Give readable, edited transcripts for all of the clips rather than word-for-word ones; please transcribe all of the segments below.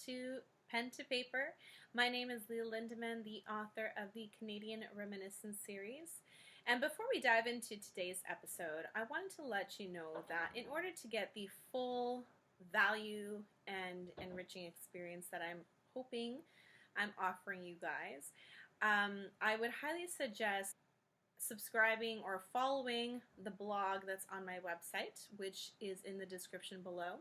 to pen to paper. My name is Leah Lindeman, the author of the Canadian Reminiscence series. And before we dive into today's episode, I wanted to let you know that in order to get the full value and enriching experience that I'm hoping I'm offering you guys, I would highly suggest subscribing or following the blog that's on my website, which is in the description below,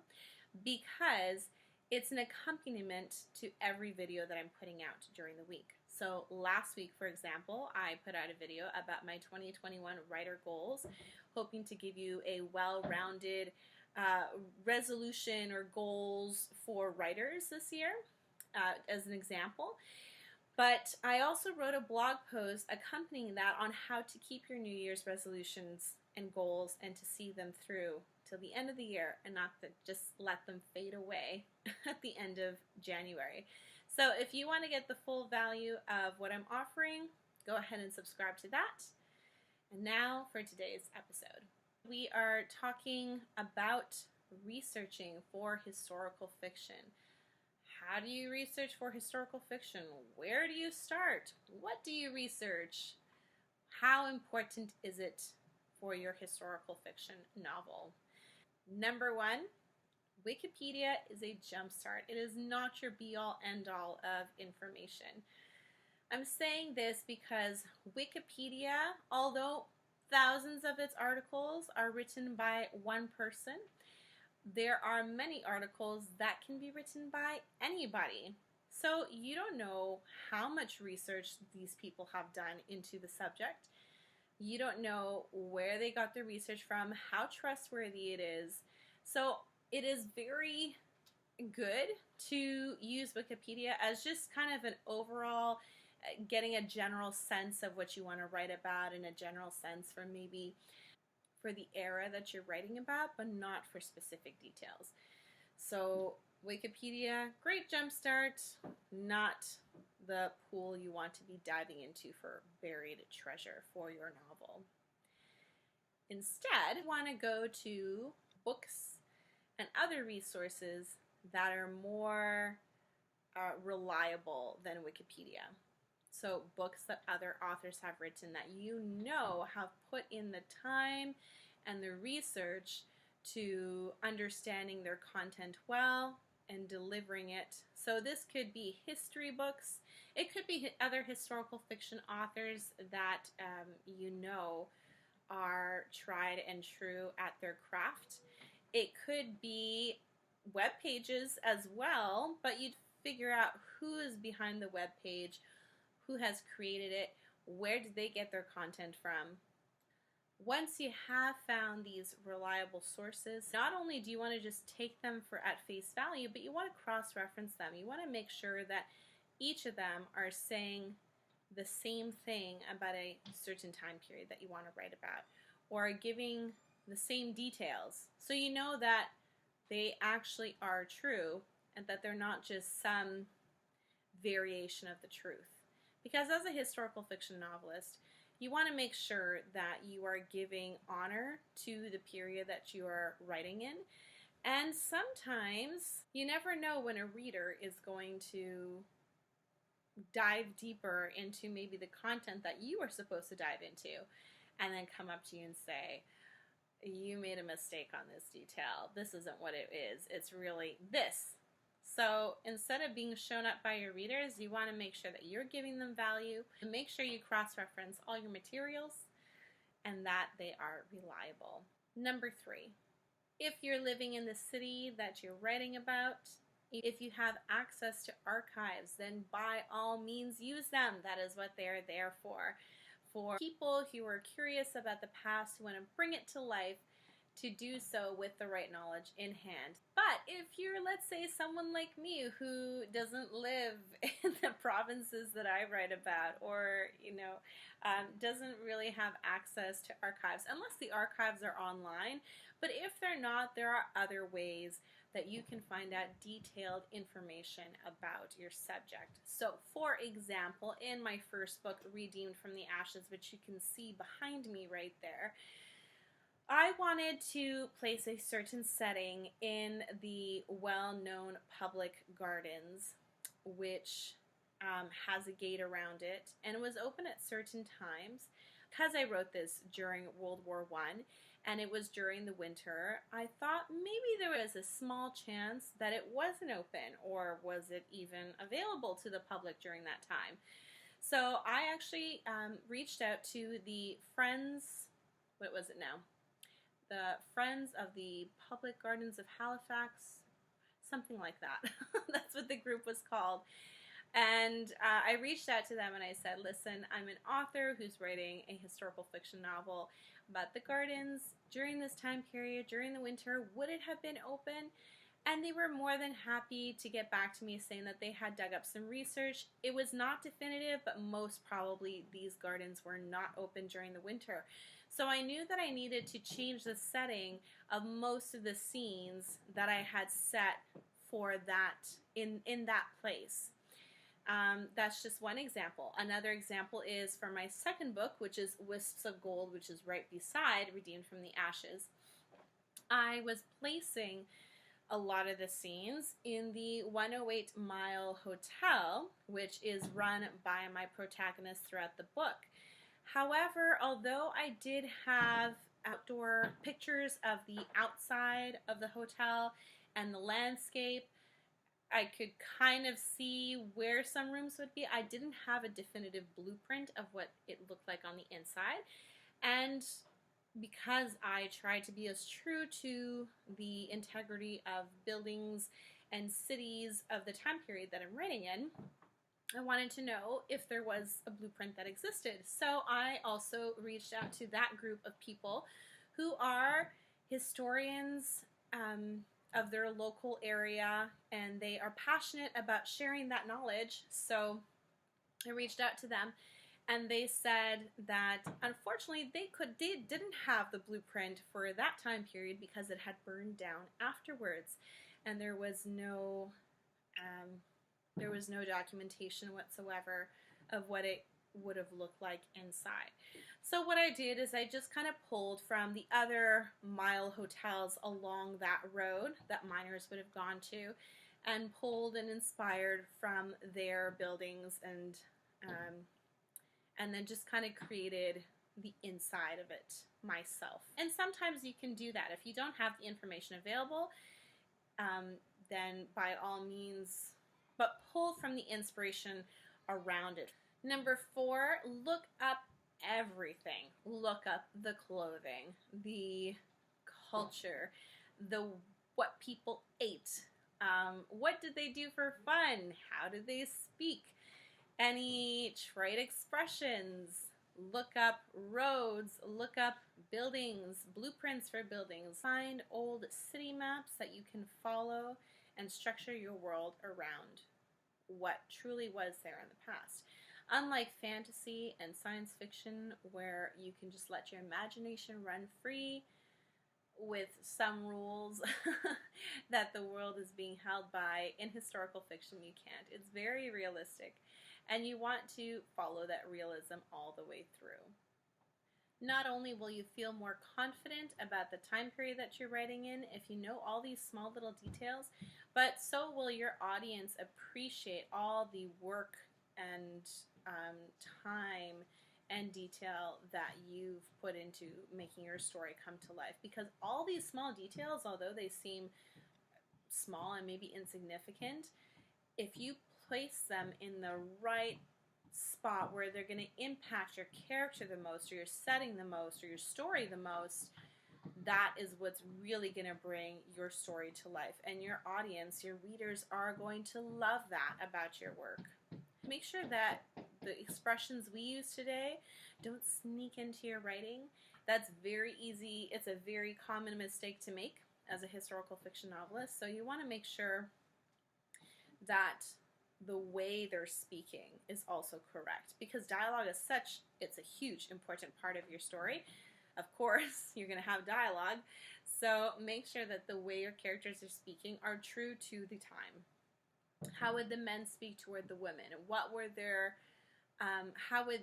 because it's an accompaniment to every video that I'm putting out during the week. So last week, for example, I put out a video about my 2021 writer goals, hoping to give you a well-rounded resolution or goals for writers this year, as an example. But I also wrote a blog post accompanying that on how to keep your New Year's resolutions and goals and to see them through till the end of the year and not to just let them fade away at the end of January. So if you want to get the full value of what I'm offering, go ahead and subscribe to that. And now for today's episode. We are talking about researching for historical fiction. How do you research for historical fiction? Where do you start? What do you research? How important is it for your historical fiction novel? Number one, Wikipedia is a jumpstart. It is not your be-all, end-all of information. I'm saying this because Wikipedia, although thousands of its articles are written by one person, there are many articles that can be written by anybody. So you don't know how much research these people have done into the subject. You don't know where they got their research from, how trustworthy it is. So it is very good to use Wikipedia as just kind of an overall, getting a general sense of what you want to write about and a general sense for maybe for the era that you're writing about, but not for specific details. So Wikipedia, great jumpstart, not the pool you want to be diving into for buried treasure for your novel. Instead, you want to go to books and other resources that are more reliable than Wikipedia. So books that other authors have written that you know have put in the time and the research to understanding their content well and delivering it. So this could be history books. It could be other historical fiction authors that you know are tried and true at their craft. It could be web pages as well, but you'd figure out who is behind the web page, who has created it, where did they get their content from. Once you have found these reliable sources, not only do you want to just take them for at face value, but you want to cross-reference them. You want to make sure that each of them are saying the same thing about a certain time period that you want to write about, or giving the same details. So you know that they actually are true and that they're not just some variation of the truth. Because as a historical fiction novelist, you want to make sure that you are giving honor to the period that you are writing in. And sometimes you never know when a reader is going to dive deeper into maybe the content that you are supposed to dive into and then come up to you and say, you made a mistake on this detail. This isn't what it is. It's really this. So instead of being shown up by your readers, you want to make sure that you're giving them value and make sure you cross-reference all your materials and that they are reliable. Number three, if you're living in the city that you're writing about, if you have access to archives, then by all means use them. That is what they're there for. For people who are curious about the past, who want to bring it to life, to do so with the right knowledge in hand. But if you're, let's say, someone like me who doesn't live in the provinces that I write about, or doesn't really have access to archives, unless the archives are online, but if they're not, there are other ways that you can find out detailed information about your subject. So, for example, in my first book, Redeemed from the Ashes, which you can see behind me right there, I wanted to place a certain setting in the well-known public gardens, which has a gate around it, and it was open at certain times. Because I wrote this during World War I, and it was during the winter, I thought maybe there was a small chance that it wasn't open, or was it even available to the public during that time. So I actually reached out to the Friends, what was it now? The Friends of the Public Gardens of Halifax, something like that. That's what the group was called. And I reached out to them and I said, listen, I'm an author who's writing a historical fiction novel about the gardens during this time period, during the winter. Would it have been open? And they were more than happy to get back to me saying that they had dug up some research. It was not definitive, but most probably these gardens were not open during the winter. So I knew that I needed to change the setting of most of the scenes that I had set for that in that place. That's just one example. Another example is for my second book, which is Wisps of Gold, which is right beside Redeemed from the Ashes. I was placing a lot of the scenes in the 108 Mile Hotel, which is run by my protagonist throughout the book. However, although I did have outdoor pictures of the outside of the hotel and the landscape, I could kind of see where some rooms would be. I didn't have a definitive blueprint of what it looked like on the inside. And because I tried to be as true to the integrity of buildings and cities of the time period that I'm writing in, I wanted to know if there was a blueprint that existed. So I also reached out to that group of people who are historians of their local area, and they are passionate about sharing that knowledge. So I reached out to them, and they said that unfortunately they didn't have the blueprint for that time period because it had burned down afterwards, and there was no documentation whatsoever of what it would have looked like inside. So what I did is I just kind of pulled from the other mile hotels along that road that miners would have gone to, and pulled and inspired from their buildings, and then just kind of created the inside of it myself. And sometimes you can do that. If you don't have the information available, then by all means, but pull from the inspiration around it. Number 4, look up everything. Look up the clothing, the culture, what people ate. What did they do for fun? How did they speak? Any trite expressions. Look up roads, look up buildings, blueprints for buildings. Find old city maps that you can follow and structure your world around what truly was there in the past. Unlike fantasy and science fiction, where you can just let your imagination run free with some rules that the world is being held by, in historical fiction you can't. It's very realistic, and you want to follow that realism all the way through. Not only will you feel more confident about the time period that you're writing in if you know all these small little details, but so will your audience appreciate all the work and time and detail that you've put into making your story come to life. Because all these small details, although they seem small and maybe insignificant, if you place them in the right spot where they're going to impact your character the most, or your setting the most, or your story the most, that is what's really going to bring your story to life. And your audience, your readers, are going to love that about your work. Make sure that the expressions we use today don't sneak into your writing. That's very easy. It's a very common mistake to make as a historical fiction novelist. So you want to make sure that the way they're speaking is also correct, because dialogue is such, it's a huge important part of your story. Of course, you're going to have dialogue, so make sure that the way your characters are speaking are true to the time. How would the men speak toward the women? What were their, how would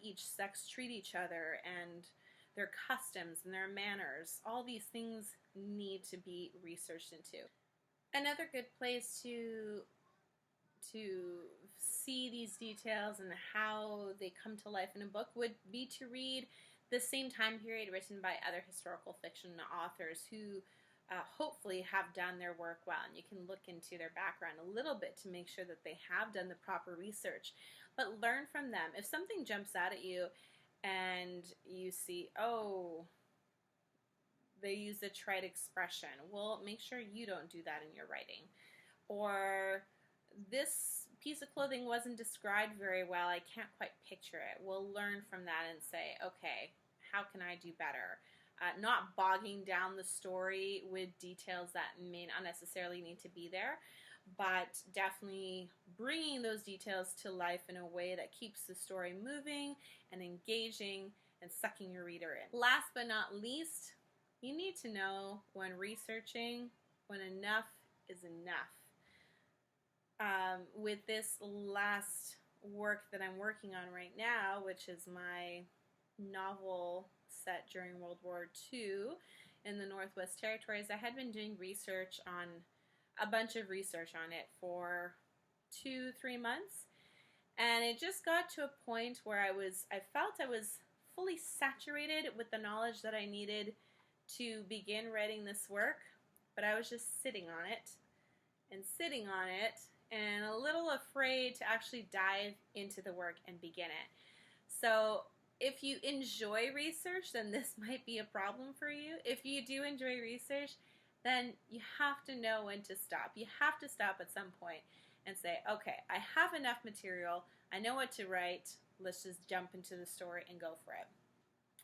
each sex treat each other? And their customs and their manners. All these things need to be researched into. Another good place to see these details and how they come to life in a book would be to read the same time period written by other historical fiction authors who hopefully have done their work well, and you can look into their background a little bit to make sure that they have done the proper research, but learn from them. If something jumps out at you and you see, oh, they use a trite expression, well, make sure you don't do that in your writing. Or this piece of clothing wasn't described very well, I can't quite picture it. We'll learn from that and say, okay, how can I do better? Not bogging down the story with details that may not necessarily need to be there, but definitely bringing those details to life in a way that keeps the story moving and engaging and sucking your reader in. Last but not least, you need to know when researching when enough is enough. With this last work that I'm working on right now, which is my novel set during World War II in the Northwest Territories, I had been doing research on a bunch of research on it for 2-3 months, and it just got to a point where I felt I was fully saturated with the knowledge that I needed to begin writing this work, but I was just sitting on it and sitting on it and a little afraid to actually dive into the work and begin it. So if you enjoy research, then this might be a problem for you. If you do enjoy research, then you have to know when to stop. You have to stop at some point and say, okay, I have enough material, I know what to write, let's just jump into the story and go for it.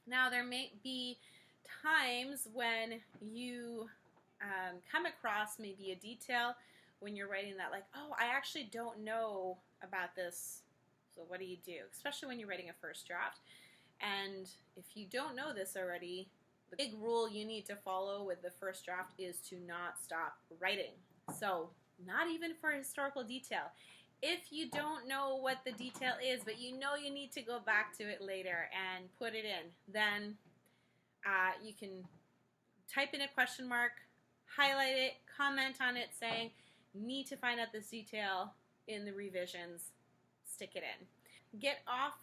Now, there may be times when you come across maybe a detail when you're writing that, like, oh, I actually don't know about this, so what do you do? Especially when you're writing a first draft. And if you don't know this already, the big rule you need to follow with the first draft is to not stop writing. So, not even for historical detail. If you don't know what the detail is, but you know you need to go back to it later and put it in, then you can type in a question mark, highlight it, comment on it saying, need to find out this detail in the revisions, stick it in. Get off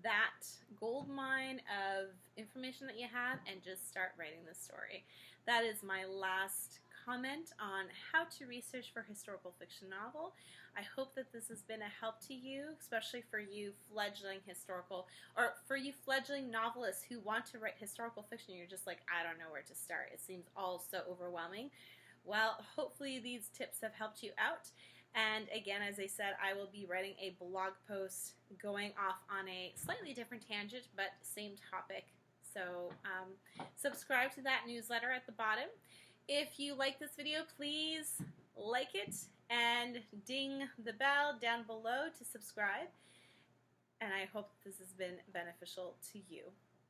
that gold mine of information that you have and just start writing the story. That is my last comment on how to research for historical fiction novel. I hope that this has been a help to you, especially for you fledgling novelists who want to write historical fiction. You're just like, I don't know where to start. It seems all so overwhelming. Well, hopefully these tips have helped you out. And again, as I said, I will be writing a blog post going off on a slightly different tangent, but same topic. So subscribe to that newsletter at the bottom. If you like this video, please like it and ding the bell down below to subscribe. And I hope this has been beneficial to you.